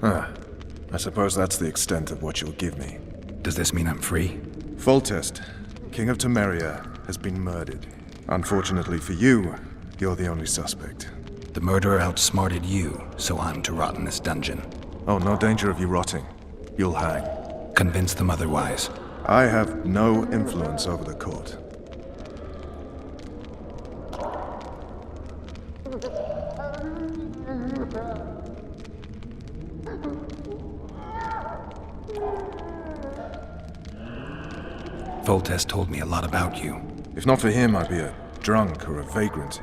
I suppose that's the extent of what you'll give me. Does this mean I'm free? Foltest, King of Temeria, has been murdered. Unfortunately for you, you're the only suspect. The murderer outsmarted you, so I'm to rot in this dungeon. Oh, no danger of you rotting. You'll hang. Convince them otherwise. I have no influence over the court. Foltest told me a lot about you. If not for him, I'd be a drunk or a vagrant.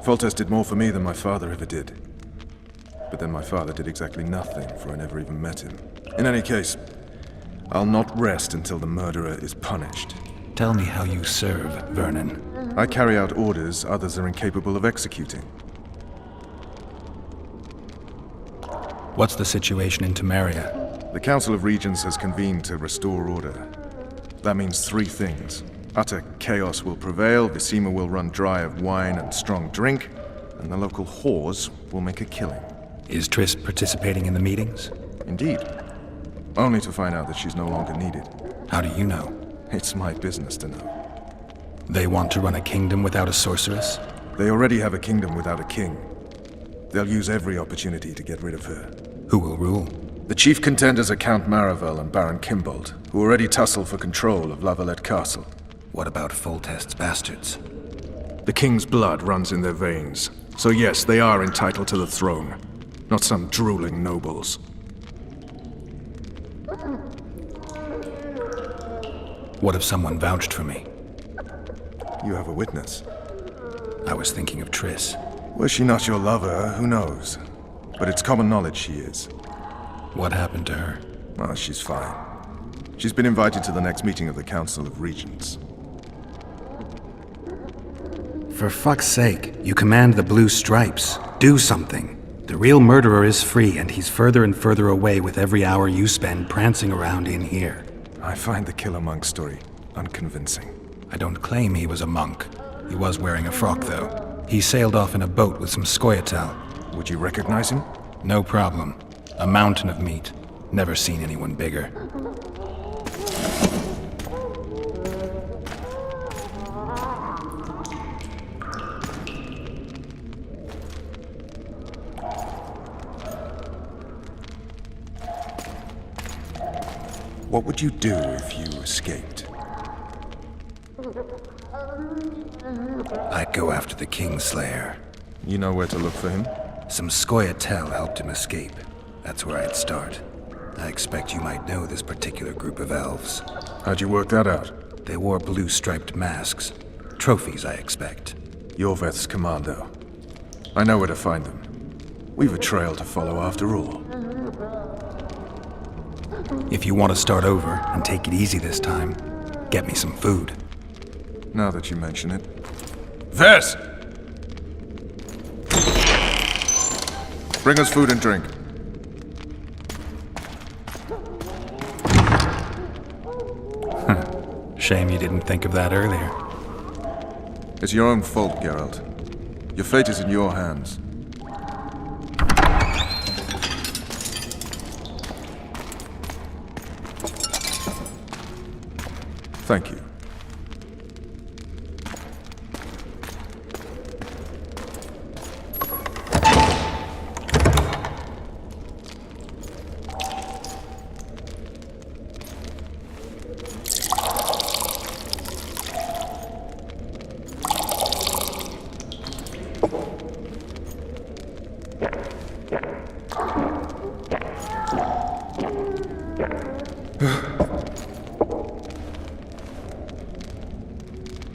Foltest did more for me than my father ever did. But then my father did exactly nothing, for I never even met him. In any case, I'll not rest until the murderer is punished. Tell me how you serve, Vernon. I carry out orders others are incapable of executing. What's the situation in Temeria? The Council of Regents has convened to restore order. That means 3 things. Utter chaos will prevail, Visima will run dry of wine and strong drink, and the local whores will make a killing. Is Triss participating in the meetings? Indeed. Only to find out that she's no longer needed. How do you know? It's my business to know. They want to run a kingdom without a sorceress? They already have a kingdom without a king. They'll use every opportunity to get rid of her. Who will rule? The chief contenders are Count Maravel and Baron Kimbold, who already tussle for control of Lavalette Castle. What about Foltest's bastards? The king's blood runs in their veins, so yes, they are entitled to the throne. Not some drooling nobles. What if someone vouched for me? You have a witness. I was thinking of Triss. Was she not your lover, who knows? But it's common knowledge she is. What happened to her? Oh, she's fine. She's been invited to the next meeting of the Council of Regents. For fuck's sake, you command the blue stripes. Do something. The real murderer is free, and he's further and further away with every hour you spend prancing around in here. I find the Killer Monk story unconvincing. I don't claim he was a monk. He was wearing a frock, though. He sailed off in a boat with some Skoyatel. Would you recognize him? No problem. A mountain of meat. Never seen anyone bigger. What would you do if you escaped? I'd go after the Kingslayer. You know where to look for him? Some Skoyatel helped him escape. That's where I'd start. I expect you might know this particular group of elves. How'd you work that out? They wore blue-striped masks. Trophies, I expect. Yorveth's commando. I know where to find them. We've a trail to follow after all. If you want to start over and take it easy this time, get me some food. Now that you mention it. Vers! Bring us food and drink. Shame you didn't think of that earlier. It's your own fault, Geralt. Your fate is in your hands. Thank you.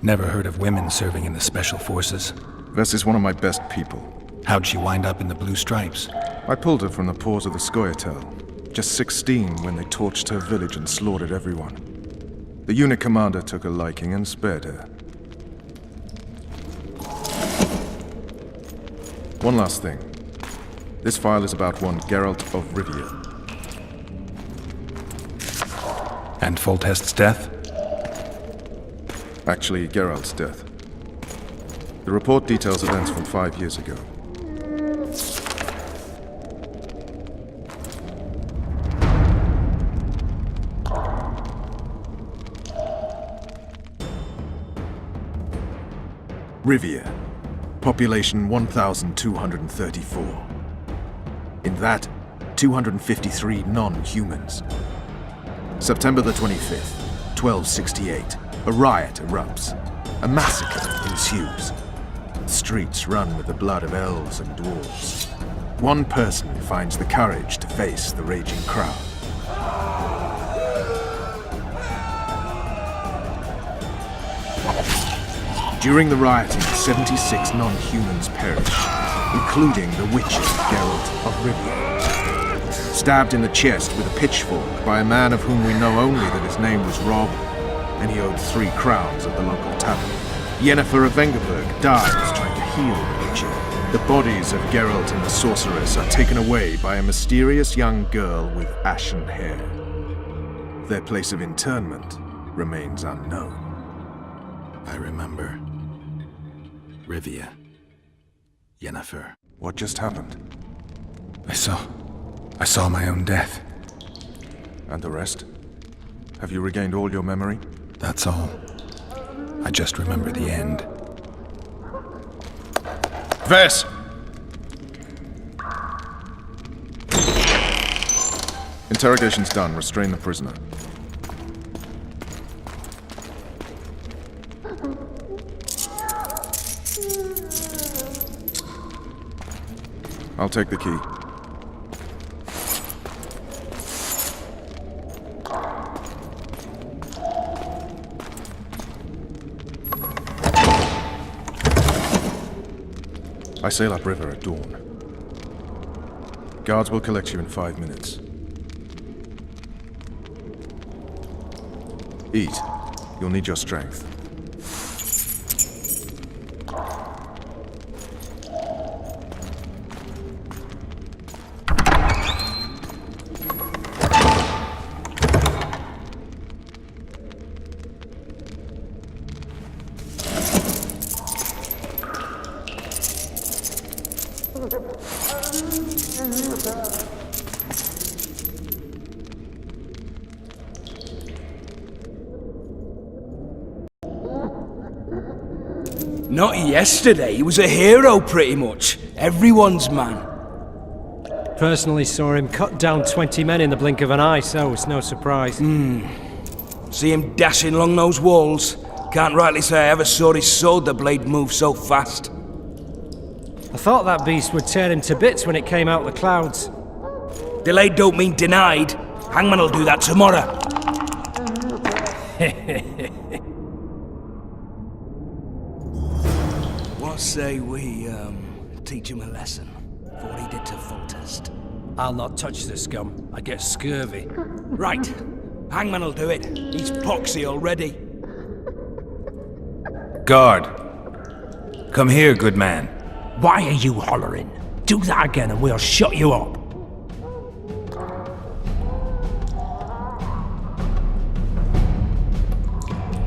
Never heard of women serving in the Special Forces. Vess is one of my best people. How'd she wind up in the Blue Stripes? I pulled her from the paws of the Skoyatel. Just 16 when they torched her village and slaughtered everyone. The unit commander took a liking and spared her. One last thing. This file is about one Geralt of Rivia. And Foltest's death? Actually, Geralt's death. The report details events from 5 years ago. Rivia. Population 1,234. In that, 253 non-humans. September the 25th, 1268. A riot erupts. A massacre ensues. The streets run with the blood of elves and dwarves. One person finds the courage to face the raging crowd. During the rioting, 76 non-humans perish, including the witcher Geralt of Rivia. Stabbed in the chest with a pitchfork by a man of whom we know only that his name was Rob, and he owed 3 crowns at the local tavern. Yennefer of Vengerberg dies trying to heal the witcher. The bodies of Geralt and the sorceress are taken away by a mysterious young girl with ashen hair. Their place of internment remains unknown. I remember. Rivia. Yennefer. What just happened? I saw my own death. And the rest? Have you regained all your memory? That's all. I just remember the end. Vess! Interrogation's done. Restrain the prisoner. I'll take the key. I sail upriver at dawn. Guards will collect you in 5 minutes. Eat. You'll need your strength. Not yesterday, he was a hero pretty much. Everyone's man. Personally saw him cut down 20 men in the blink of an eye, so it's no surprise. See him dashing along those walls. Can't rightly say I ever saw his sword the blade move so fast. I thought that beast would tear him to bits when it came out of the clouds. Delayed don't mean denied. Hangman'll do that tomorrow. What say we, teach him a lesson for what he did to Foltest? I'll not touch the scum. I get scurvy. Right. Hangman'll do it. He's poxy already. Guard! Come here, good man. Why are you hollering? Do that again and we'll shut you up.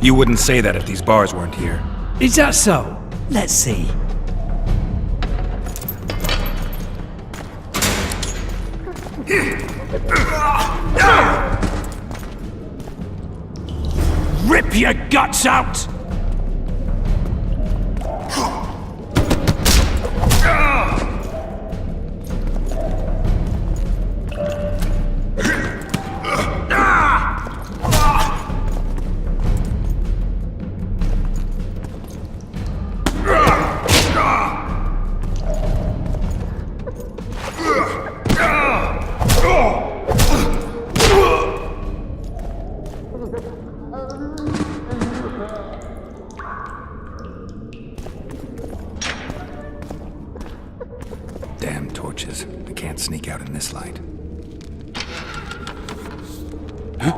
You wouldn't say that if these bars weren't here. Is that so? Let's see. Rip your guts out! Damn torches. I can't sneak out in this light. Huh?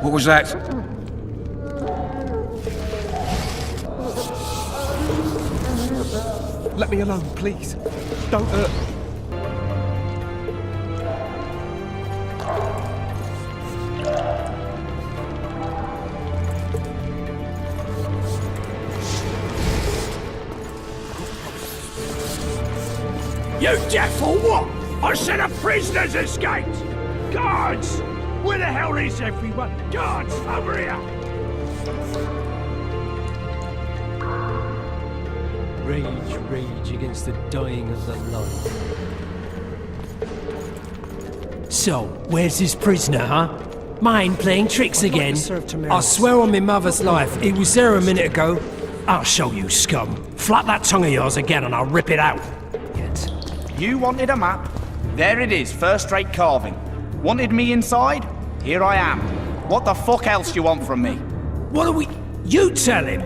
What was that? Let me alone, please. Don't hurt me. You deaf or what? I said a prisoner's escaped! Guards! Where the hell is everyone? Guards, over here! Rage against the dying of the light. So, where's this prisoner, huh? Mind playing tricks again? I swear on my mother's life, he was there a minute ago. I'll show you, scum. Flap that tongue of yours again and I'll rip it out. Yet. You wanted a map? There it is, first-rate carving. Wanted me inside? Here I am. What the fuck else do you want from me? What are we... You tell him!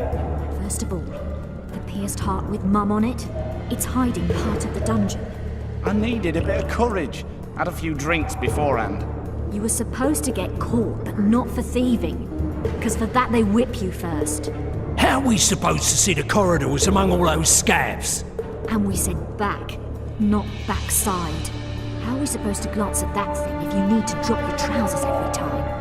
First of all, the pierced heart with Mum on it, it's hiding part of the dungeon. I needed a bit of courage. Had a few drinks beforehand. You were supposed to get caught, but not for thieving. Because for that they whip you first. How are we supposed to see the corridors among all those scabs? And we said back, not backside. How are we supposed to glance at that thing if you need to drop your trousers every time?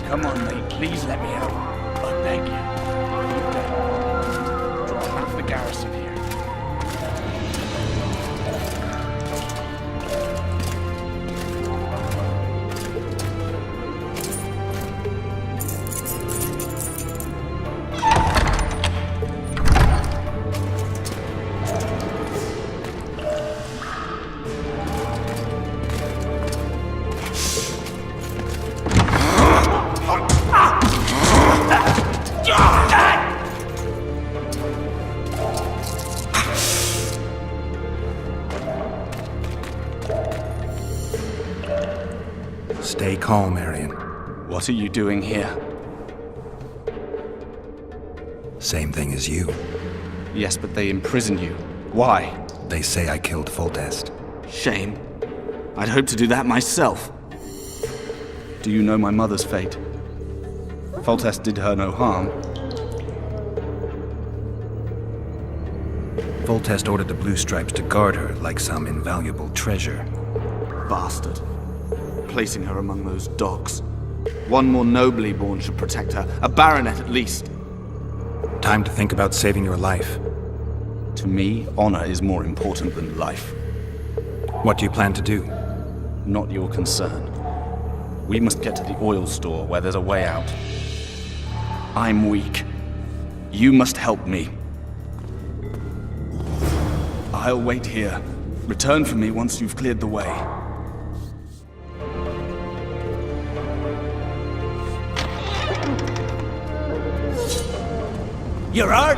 Come on, mate, please let me out. I beg you. Draw half the garrison here. Stay calm, Arian. What are you doing here? Same thing as you. Yes, but they imprison you. Why? They say I killed Foltest. Shame. I'd hoped to do that myself. Do you know my mother's fate? Foltest did her no harm. Foltest ordered the Blue Stripes to guard her like some invaluable treasure. Bastard. Placing her among those dogs. One more nobly born should protect her. A baronet at least. Time to think about saving your life. To me, honor is more important than life. What do you plan to do? Not your concern. We must get to the oil store where there's a way out. I'm weak. You must help me. I'll wait here. Return for me once you've cleared the way. You're hurt?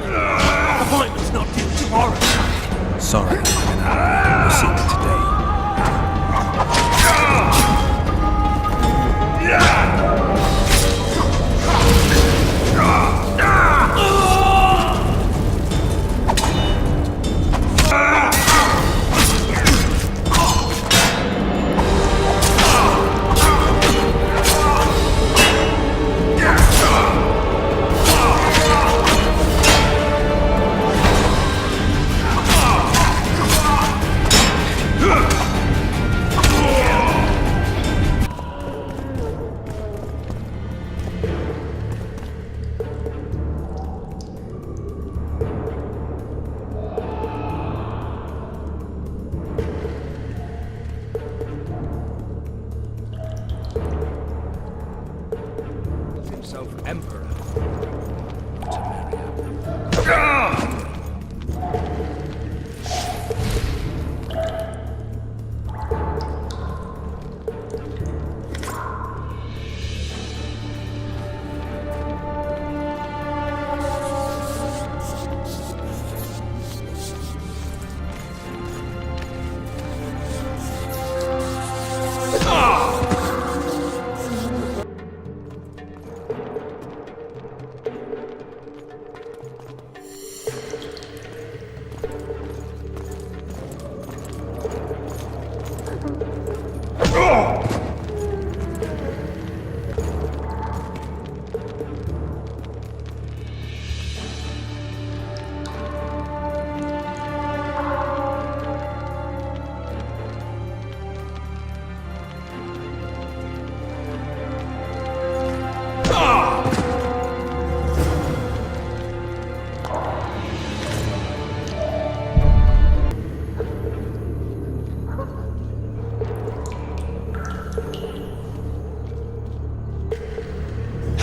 Appointment's not due tomorrow. Sorry, I'm in a receipt today.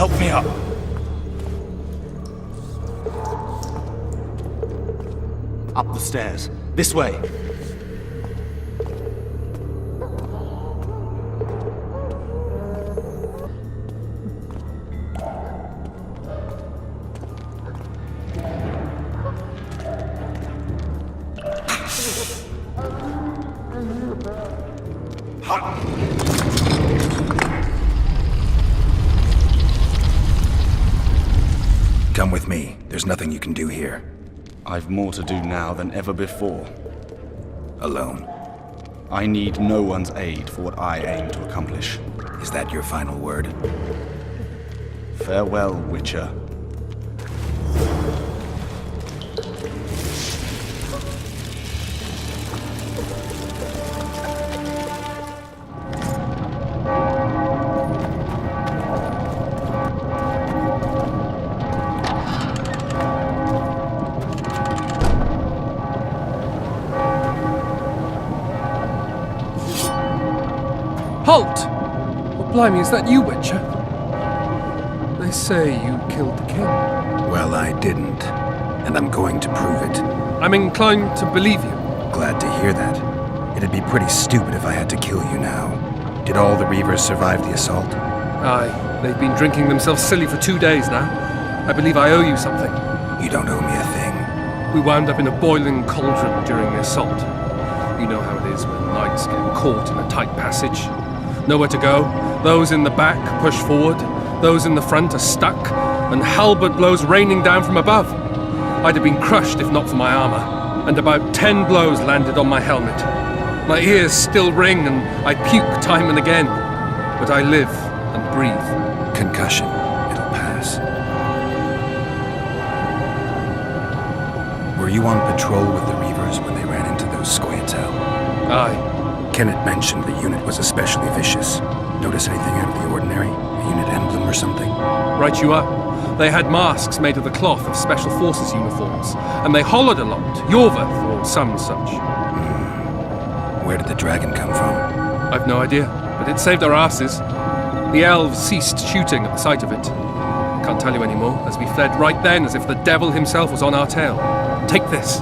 Help me up. Up the stairs. This way. Come with me. There's nothing you can do here. I've more to do now than ever before. Alone. I need no one's aid for what I aim to accomplish. Is that your final word? Farewell, Witcher. Halt! Oh, blimey, is that you, Witcher? They say you killed the king. Well, I didn't. And I'm going to prove it. I'm inclined to believe you. Glad to hear that. It'd be pretty stupid if I had to kill you now. Did all the Reavers survive the assault? Aye, they've been drinking themselves silly for 2 days now. I believe I owe you something. You don't owe me a thing. We wound up in a boiling cauldron during the assault. You know how it is when knights get caught in a tight passage. Nowhere to go. Those in the back push forward. Those in the front are stuck, and halberd blows raining down from above. I'd have been crushed if not for my armor, and about 10 blows landed on my helmet. My ears still ring, and I puke time and again. But I live and breathe. Concussion. It'll pass. Were you on patrol with the Reavers when they ran into those Scoia'tael? Aye. Kenneth mentioned the unit was especially vicious. Notice anything out of the ordinary? A unit emblem or something? Right you are. They had masks made of the cloth of Special Forces uniforms, and they hollered a lot. Yorvath or some such. Where did the dragon come from? I've no idea, but it saved our asses. The elves ceased shooting at the sight of it. Can't tell you anymore, as we fled right then as if the devil himself was on our tail. Take this.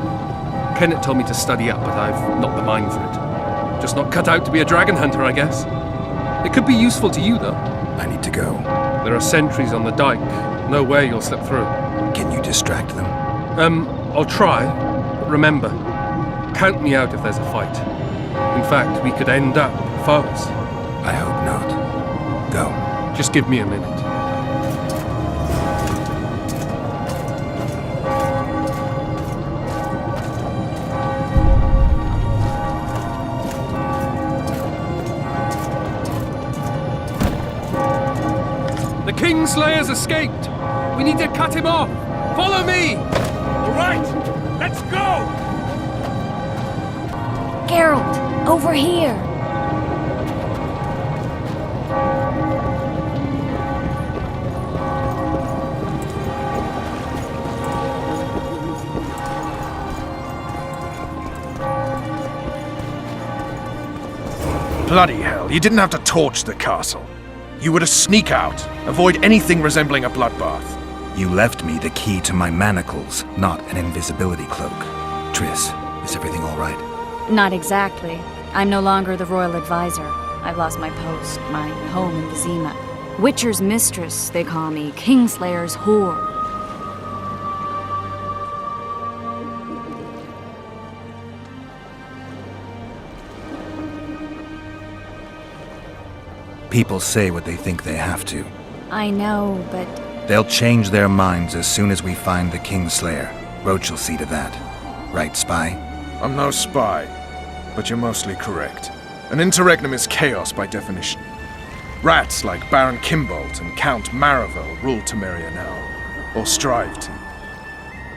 Kenneth told me to study up, but I've not the mind for it. Just not cut out to be a dragon hunter, I guess. It could be useful to you, though. I need to go. There are sentries on the dike. No way you'll slip through. Can you distract them? I'll try. But remember, count me out if there's a fight. In fact, we could end up foes. I hope not. Go. Just give me a minute. The Kingslayer's escaped! We need to cut him off! Follow me! All right, let's go! Geralt, over here! Bloody hell, you didn't have to torch the castle. You were to sneak out, avoid anything resembling a bloodbath. You left me the key to my manacles, not an invisibility cloak. Triss, is everything all right? Not exactly. I'm no longer the royal advisor. I've lost my post, my home in Vizima. Witcher's mistress, they call me. Kingslayer's whore. People say what they think they have to. I know, but... They'll change their minds as soon as we find the Kingslayer. Roach will see to that. Right, spy? I'm no spy, but you're mostly correct. An interregnum is chaos by definition. Rats like Baron Kimbolt and Count Maravel rule Temeria now, or strive to.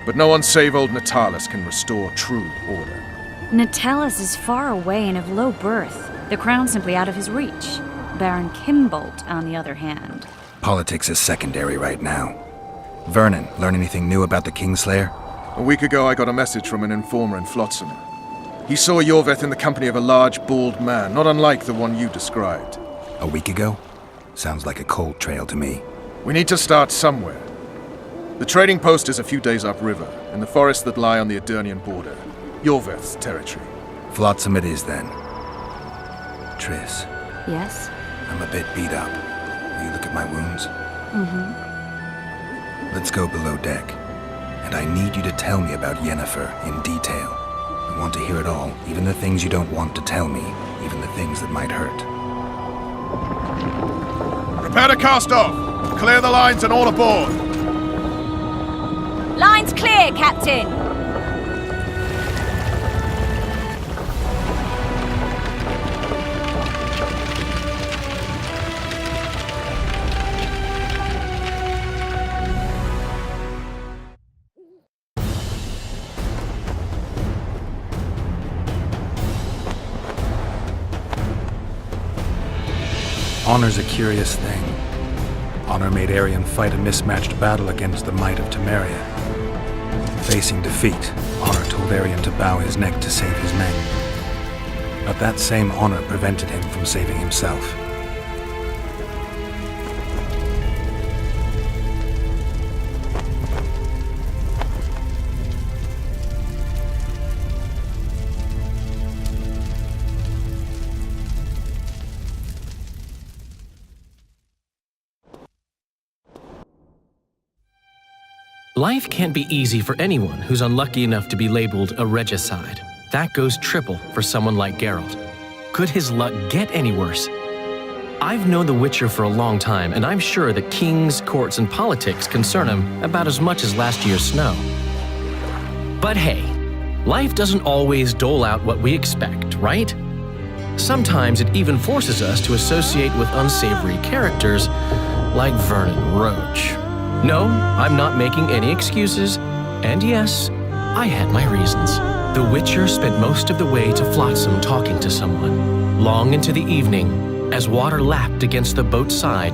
But no one save old Natalis can restore true order. Natalis is far away and of low birth. The crown's simply out of his reach. Baron Kimbolt, on the other hand. Politics is secondary right now. Vernon, learn anything new about the Kingslayer? A week ago I got a message from an informer in Flotsam. He saw Yorvath in the company of a large, bald man, not unlike the one you described. A week ago? Sounds like a cold trail to me. We need to start somewhere. The trading post is a few days upriver, in the forests that lie on the Edirnian border. Yorveth's territory. Flotsam it is, then. Triss, Yes? I'm a bit beat up. Will you look at my wounds? Let's go below deck. And I need you to tell me about Yennefer in detail. I want to hear it all, even the things you don't want to tell me, even the things that might hurt. Prepare to cast off! Clear the lines and all aboard! Line's clear, Captain! Honor's a curious thing. Honor made Arion fight a mismatched battle against the might of Temeria. Facing defeat, Honor told Arion to bow his neck to save his men. But that same honor prevented him from saving himself. Life can't be easy for anyone who's unlucky enough to be labeled a regicide. That goes triple for someone like Geralt. Could his luck get any worse? I've known the Witcher for a long time, and I'm sure that kings, courts, and politics concern him about as much as last year's snow. But hey, life doesn't always dole out what we expect, right? Sometimes it even forces us to associate with unsavory characters like Vernon Roach. No, I'm not making any excuses, and yes, I had my reasons. The Witcher spent most of the way to Flotsam talking to someone. Long into the evening, as water lapped against the boat's side,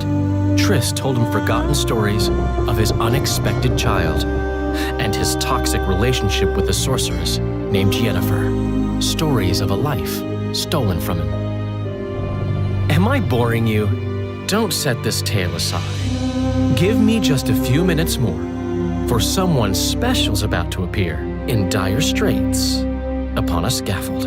Triss told him forgotten stories of his unexpected child and his toxic relationship with a sorceress named Yennefer. Stories of a life stolen from him. Am I boring you? Don't set this tale aside. Give me just a few minutes more, for someone special's about to appear in dire straits upon a scaffold.